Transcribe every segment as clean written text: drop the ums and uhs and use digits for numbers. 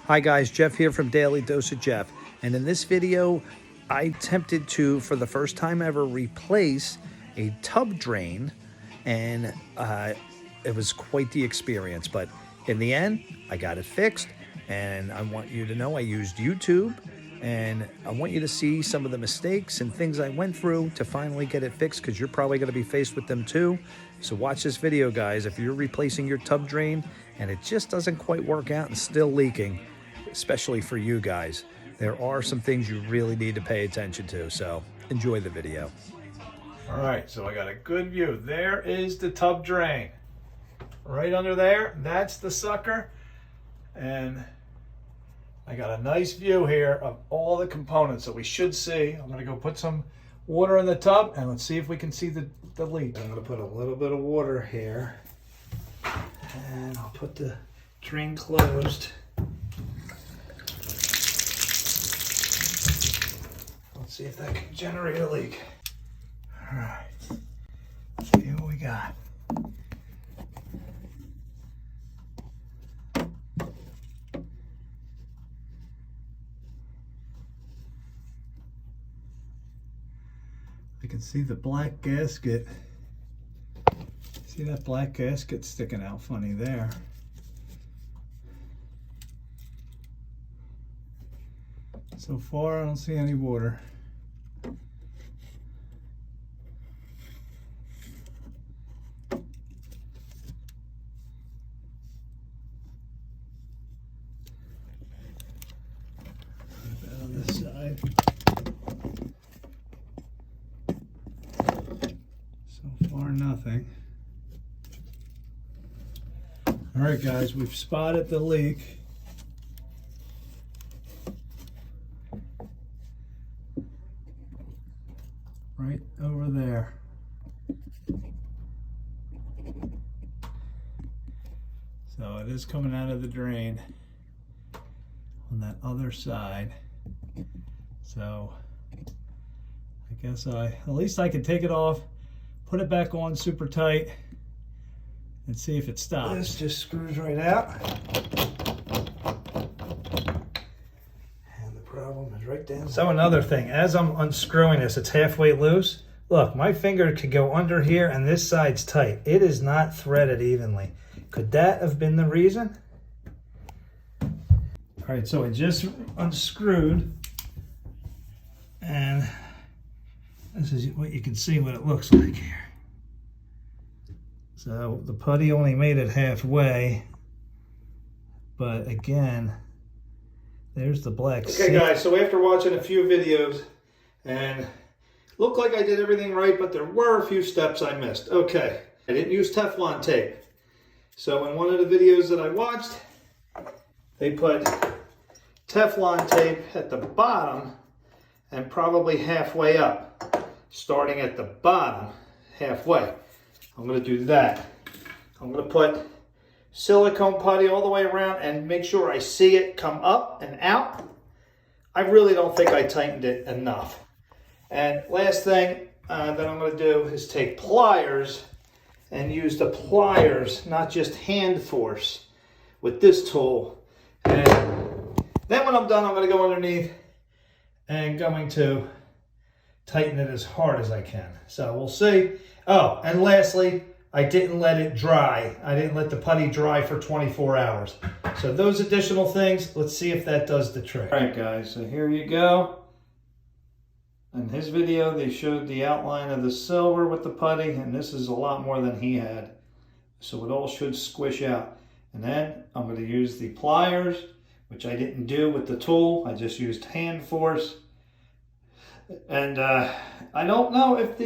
Hi guys, Jeff here from Daily Dose of Jeff. And in this video, I attempted to, for the first time ever, replace a tub drain. And it was quite the experience. But in the end, I got it fixed. And I want you to know I used YouTube. And I want you to see some of the mistakes and things I went through to finally get it fixed, because you're probably going to be faced with them too. So watch this video, guys. If you're replacing your tub drain and it just doesn't quite work out and still leaking, especially for you guys, there are some things you really need to pay attention to. So enjoy the video. All right, so I got a good view. There is the tub drain. Right under there, that's the sucker. And I got a nice view here of all the components that we should see. I'm gonna go put some water in the tub and let's see if we can see the leak. I'm gonna put a little bit of water here and I'll put the drain closed. Let's see if that can generate a leak. All right, let's see what we got. I can see the black gasket. See that black gasket sticking out funny there. So far, I don't see any water. Put that on this side. So far, nothing. All right, guys, we've spotted the leak. Right over there. So it is coming out of the drain on that other side. So I guess at least I can take it off, put it back on super tight, and see if it stops. This just screws right out. And the problem is right down. So another thing, as I'm unscrewing this, it's halfway loose. Look, my finger could go under here and this side's tight. It is not threaded evenly. Could that have been the reason? All right, so I just unscrewed, and this is what you can see what it looks like here. So the putty only made it halfway, but again, there's the black. Okay guys, so after watching a few videos and looked like I did everything right, but there were a few steps I missed. Okay, I didn't use Teflon tape. So in one of the videos that I watched, they put Teflon tape at the bottom and probably halfway up, starting at the bottom halfway. I'm going to do that. I'm going to put silicone putty all the way around and make sure I see it come up and out. I really don't think I tightened it enough. And last thing that I'm going to do is take pliers and use the pliers, not just hand force, with this tool. And then when I'm done, I'm going to go underneath and going to tighten it as hard as I can. So we'll see. Oh, and lastly, I didn't let it dry. I didn't let the putty dry for 24 hours. So those additional things, let's see if that does the trick. All right, guys, so here you go. In his video, they showed the outline of the silver with the putty, and this is a lot more than he had. So it all should squish out. And then I'm going to use the pliers, which I didn't do with the tool. I just used hand force. And I don't know if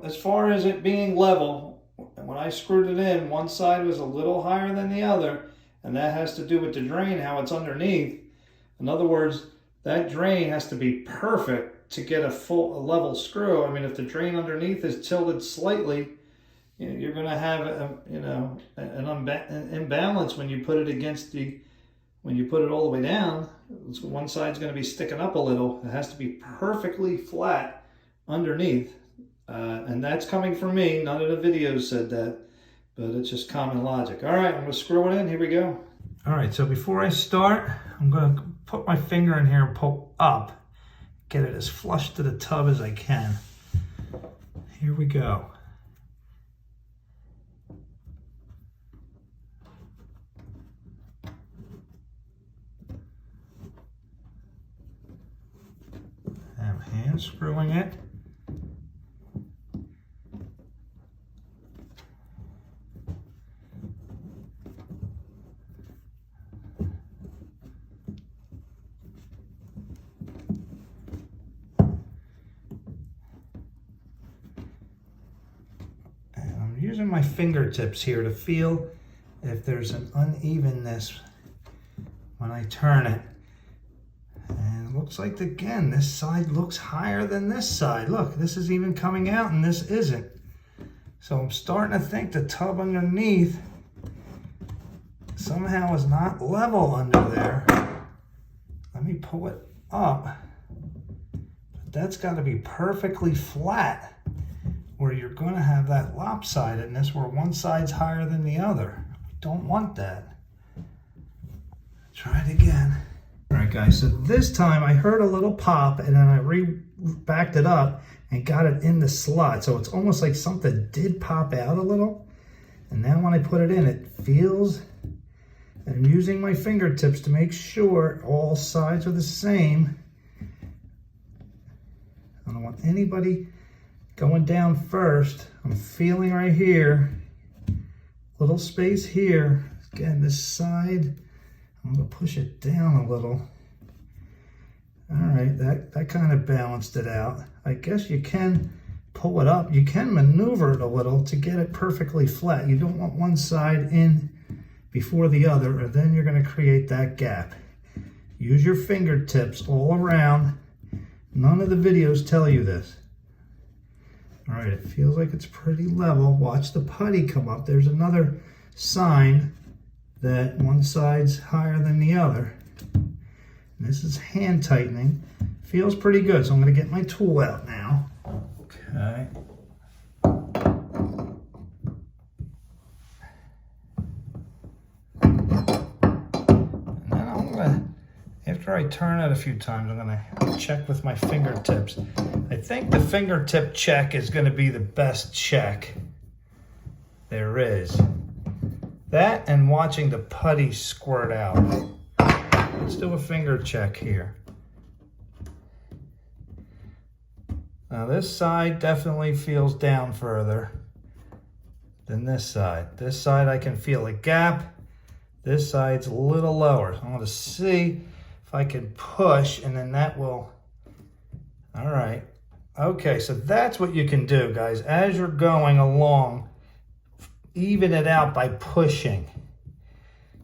as far as it being level, when I screwed it in, one side was a little higher than the other, and that has to do with the drain, how it's underneath. In other words, that drain has to be perfect to get a level screw. I mean, if the drain underneath is tilted slightly, you're going to have an imbalance when you put it against when you put it all the way down. One side's going to be sticking up a little. It has to be perfectly flat underneath. And that's coming from me. None of the videos said that, but it's just common logic. All right, I'm going to screw it in. Here we go. All right, so before I start, I'm going to put my finger in here and pull up, get it as flush to the tub as I can. Here we go. I'm hand screwing it. Using my fingertips here to feel if there's an unevenness when I turn it. And it looks like, again, this side looks higher than this side. Look, this is even coming out and this isn't. So I'm starting to think the tub underneath somehow is not level under there. Let me pull it up. But that's got to be perfectly flat, where you're going to have that lopsidedness where one side's higher than the other. We don't want that. Try it again. All right, guys, so this time I heard a little pop and then I backed it up and got it in the slot. So it's almost like something did pop out a little. And now when I put it in, it feels, and I'm using my fingertips to make sure all sides are the same. I don't want anybody going down first. I'm feeling right here, little space here. Again, this side, I'm gonna push it down a little. All right, that kind of balanced it out. I guess you can pull it up. You can maneuver it a little to get it perfectly flat. You don't want one side in before the other, or then you're gonna create that gap. Use your fingertips all around. None of the videos tell you this. All right, it feels like it's pretty level. Watch the putty come up. There's another sign that one side's higher than the other. And this is hand tightening. Feels pretty good, so I'm gonna get my tool out now. Okay. And then I'm gonna, after I turn it a few times, I'm gonna check with my fingertips. I think the fingertip check is going to be the best check there is. That and watching the putty squirt out. Let's do a finger check here. Now this side definitely feels down further than this side. This side I can feel a gap. This side's a little lower. So I'm going to see if I can push, and then that will, all right. Okay, so that's what you can do, guys. As you're going along, even it out by pushing,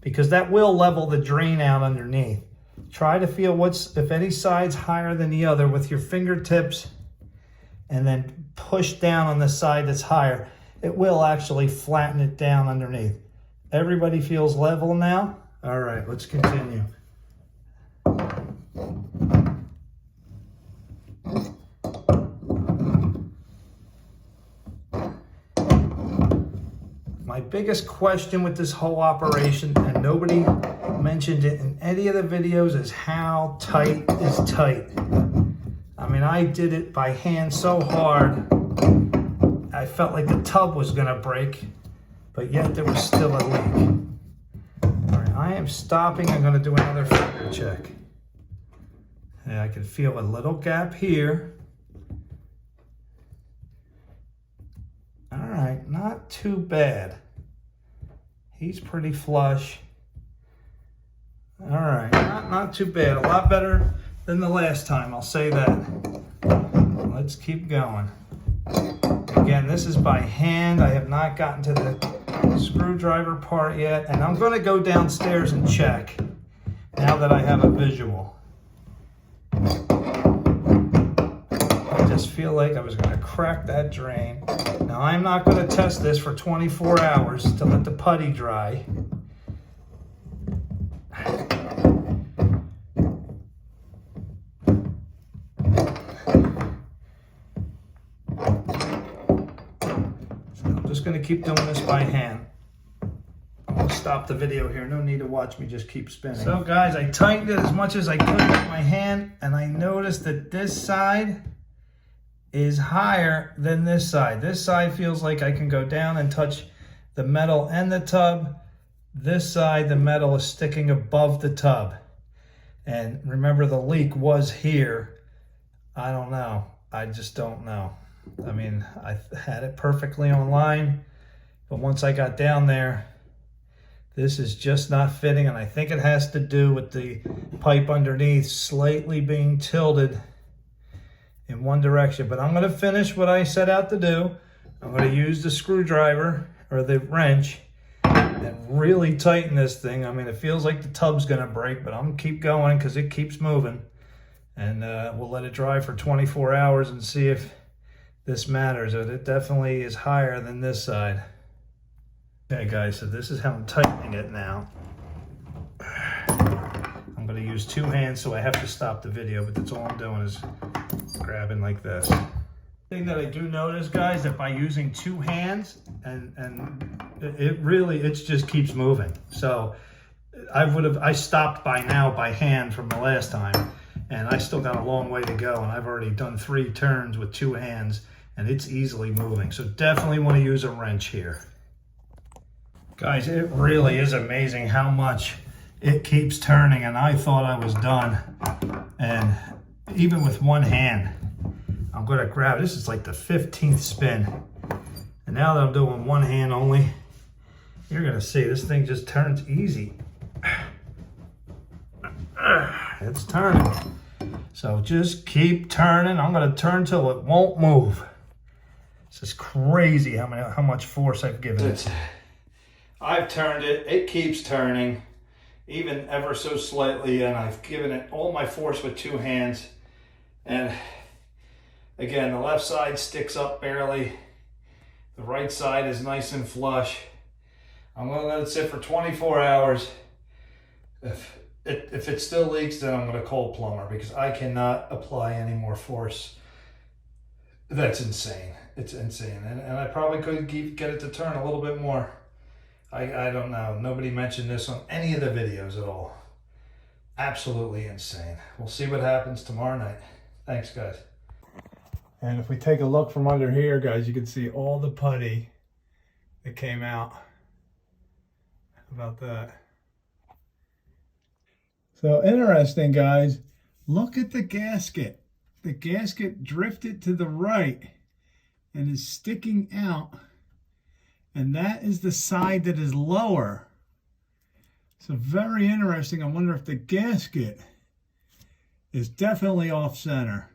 because that will level the drain out underneath. Try to feel if any side's higher than the other with your fingertips, and then push down on the side that's higher. It will actually flatten it down underneath. Everybody feels level now? All right, let's continue. My biggest question with this whole operation, and nobody mentioned it in any of the videos, is how tight is tight. I mean, I did it by hand so hard, I felt like the tub was gonna break, but yet there was still a leak. All right, I am stopping. I'm gonna do another finger check. And I can feel a little gap here. All right, not too bad. He's pretty flush. All right, not too bad. A lot better than the last time, I'll say that. Let's keep going. Again, this is by hand. I have not gotten to the screwdriver part yet, and I'm going to go downstairs and check now that I have a visual. I just feel like I was going to crack that drain. Now, I'm not going to test this for 24 hours to let the putty dry. So I'm just going to keep doing this by hand. I'm going to stop stop the video here. No need to watch me just keep spinning. So guys, I tightened it as much as I could with my hand, and I noticed that this side is higher than this side. This side feels like I can go down and touch the metal and the tub. This side, the metal is sticking above the tub. And remember, the leak was here. I don't know. I just don't know. I mean, I had it perfectly on line, but once I got down there, this is just not fitting, and I think it has to do with the pipe underneath slightly being tilted in one direction. But I'm going to finish what I set out to do. I'm going to use the screwdriver or the wrench and really tighten this thing. I mean, it feels like the tub's going to break, but I'm going to keep going because it keeps moving. And we'll let it dry for 24 hours and see if this matters. It definitely is higher than this side. Okay guys, so this is how I'm tightening it now. I'm going to use two hands, so I have to stop the video, but that's all I'm doing is grabbing like this. Thing that I do notice, guys, that by using two hands, and it just keeps moving. So I stopped by now by hand from the last time, and I still got a long way to go, and I've already done 3 turns with 2 hands, and it's easily moving. So definitely want to use a wrench here. Guys, it really is amazing how much it keeps turning, and I thought I was done. And even with one hand, I'm going to grab, this is like the 15th spin. And now that I'm doing one hand only, you're going to see this thing just turns easy. It's turning. So just keep turning. I'm going to turn till it won't move. This is crazy how much force I've given it. I've turned it. It keeps turning, even ever so slightly, and I've given it all my force with 2 hands. And again, the left side sticks up barely. The right side is nice and flush. I'm going to let it sit for 24 hours. If it still leaks, then I'm going to call a plumber, because I cannot apply any more force. That's insane. It's insane. And I probably could get it to turn a little bit more. I don't know. Nobody mentioned this on any of the videos at all. Absolutely insane. We'll see what happens tomorrow night. Thanks, guys. And if we take a look from under here, guys, you can see all the putty that came out. How about that? So interesting, guys. Look at the gasket. The gasket drifted to the right and is sticking out. And that is the side that is lower. So very interesting. I wonder if the gasket is definitely off center.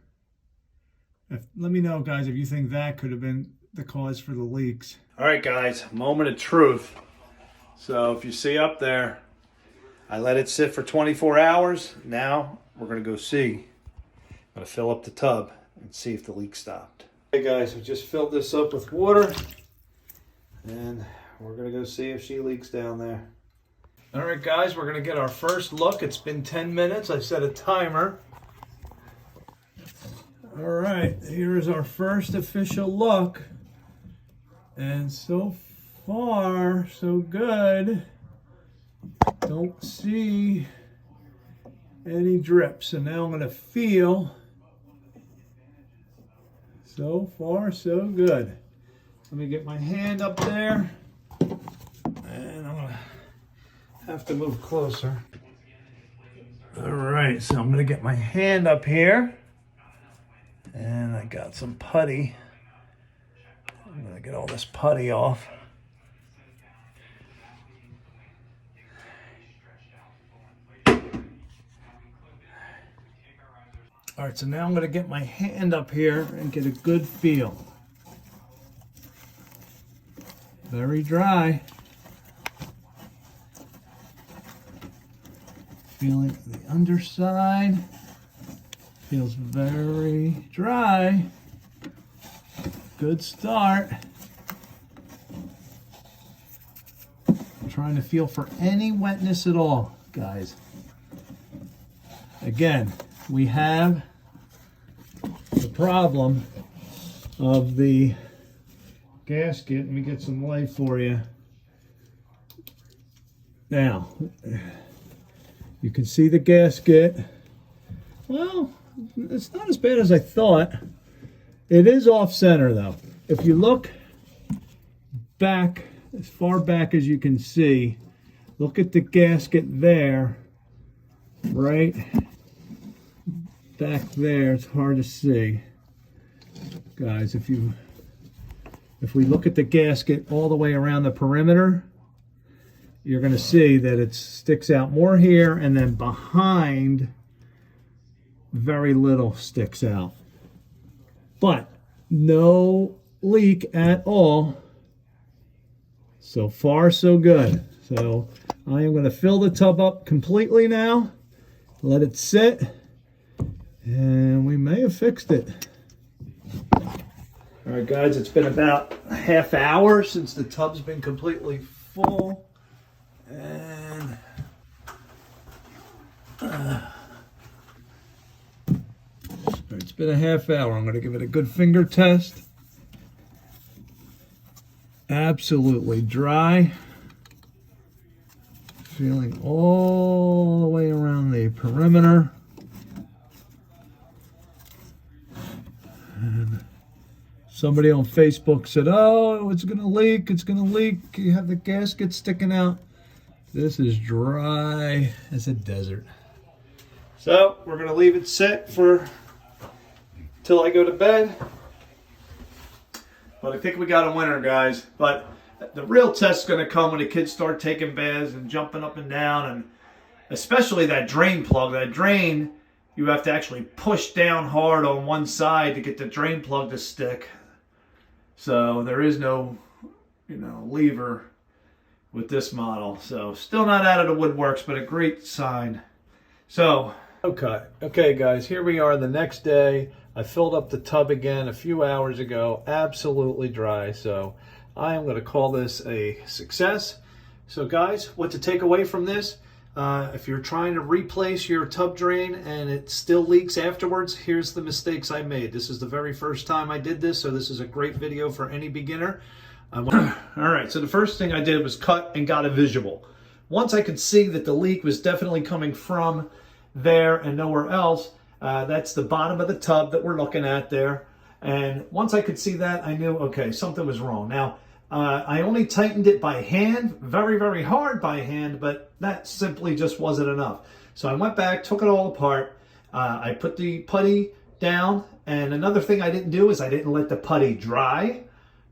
Let me know, guys, if you think that could have been the cause for the leaks. All right, guys, moment of truth. So if you see up there, I let it sit for 24 hours. Now we're going to go see. I'm going to fill up the tub and see if the leak stopped. Hey guys, we just filled this up with water, and we're going to go see if she leaks down there. All right, guys, we're going to get our first look. It's been 10 minutes. I set a timer. All right, here's our first official look. And so far, so good. Don't see any drips. So now I'm going to feel. So far, so good. Let me get my hand up there. And I'm going to have to move closer. All right, so I'm going to get my hand up here. And I got some putty. I'm going to get all this putty off. All right, so now I'm going to get my hand up here and get a good feel. Very dry. Feeling the underside. Feels very dry. Good start. I'm trying to feel for any wetness at all, guys. Again, we have the problem of the gasket. Let me get some light for you. Now, you can see the gasket. Well, it's not as bad as I thought. It is off center though. If you look back, as far back as you can see, look at the gasket there, right back there. It's hard to see, guys. If we look at the gasket all the way around the perimeter, you're going to see that it sticks out more here, and then behind, very little sticks out. But no leak at all. So far, so good. So I am going to fill the tub up completely now, let it sit, and we may have fixed it. All right, guys, it's been about a half hour since the tub's been completely full. And it's been a half hour. I'm going to give it a good finger test. Absolutely dry. Feeling all the way around the perimeter. And somebody on Facebook said, oh, it's going to leak. It's going to leak. You have the gasket sticking out. This is dry as a desert. So we're going to leave it sit for till I go to bed. But I think we got a winner, guys. But the real test is going to come when the kids start taking baths and jumping up and down, and especially that drain plug. That drain, you have to actually push down hard on one side to get the drain plug to stick. So there is no, lever with this model. So still not out of the woodworks, but a great sign. So, okay guys, here we are the next day. I filled up the tub again a few hours ago, absolutely dry. So I am going to call this a success. So guys, what to take away from this? If you're trying to replace your tub drain and it still leaks afterwards, here's the mistakes I made. This is the very first time I did this, so this is a great video for any beginner. All right, so the first thing I did was cut and got a visual. Once I could see that the leak was definitely coming from there and nowhere else, that's the bottom of the tub that we're looking at there. And once I could see that, I knew, okay, something was wrong. Now, I only tightened it by hand, very, very hard by hand, but that simply just wasn't enough. So I went back, took it all apart. I put the putty down, and another thing I didn't do is I didn't let the putty dry.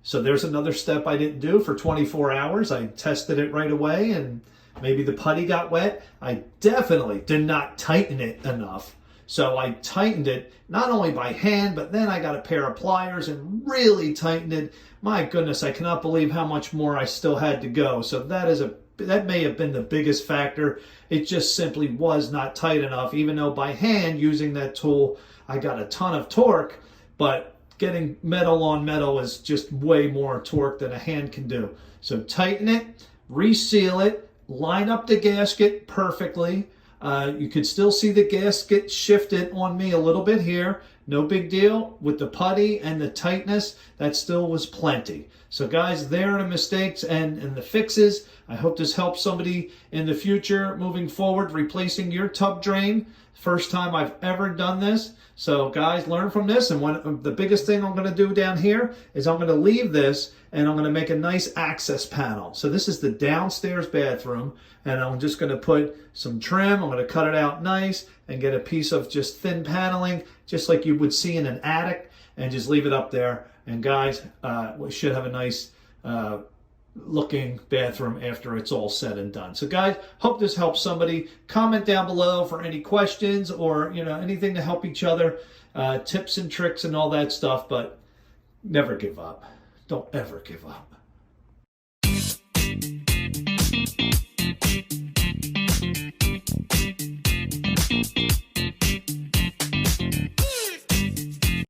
So there's another step I didn't do for 24 hours. I tested it right away, and maybe the putty got wet. I definitely did not tighten it enough. So I tightened it not only by hand, but then I got a pair of pliers and really tightened it. My goodness, I cannot believe how much more I still had to go. So that may have been the biggest factor. It just simply was not tight enough, even though by hand, using that tool, I got a ton of torque, but getting metal on metal is just way more torque than a hand can do. So tighten it, reseal it, line up the gasket perfectly. You could still see the gasket shifted on me a little bit here. No big deal. With the putty and the tightness, that still was plenty. So guys, there are the mistakes and the fixes. I hope this helps somebody in the future moving forward, replacing your tub drain. First time I've ever done this. So guys, learn from this. And the biggest thing I'm going to do down here is I'm going to leave this and I'm going to make a nice access panel. So this is the downstairs bathroom, and I'm just going to put some trim. I'm going to cut it out nice and get a piece of just thin paneling, just like you would see in an attic, and just leave it up there. And guys, we should have a nice looking bathroom after it's all said and done. So guys, hope this helps somebody. Comment down below for any questions or anything to help each other, tips and tricks and all that stuff, but never give up. Don't ever give up.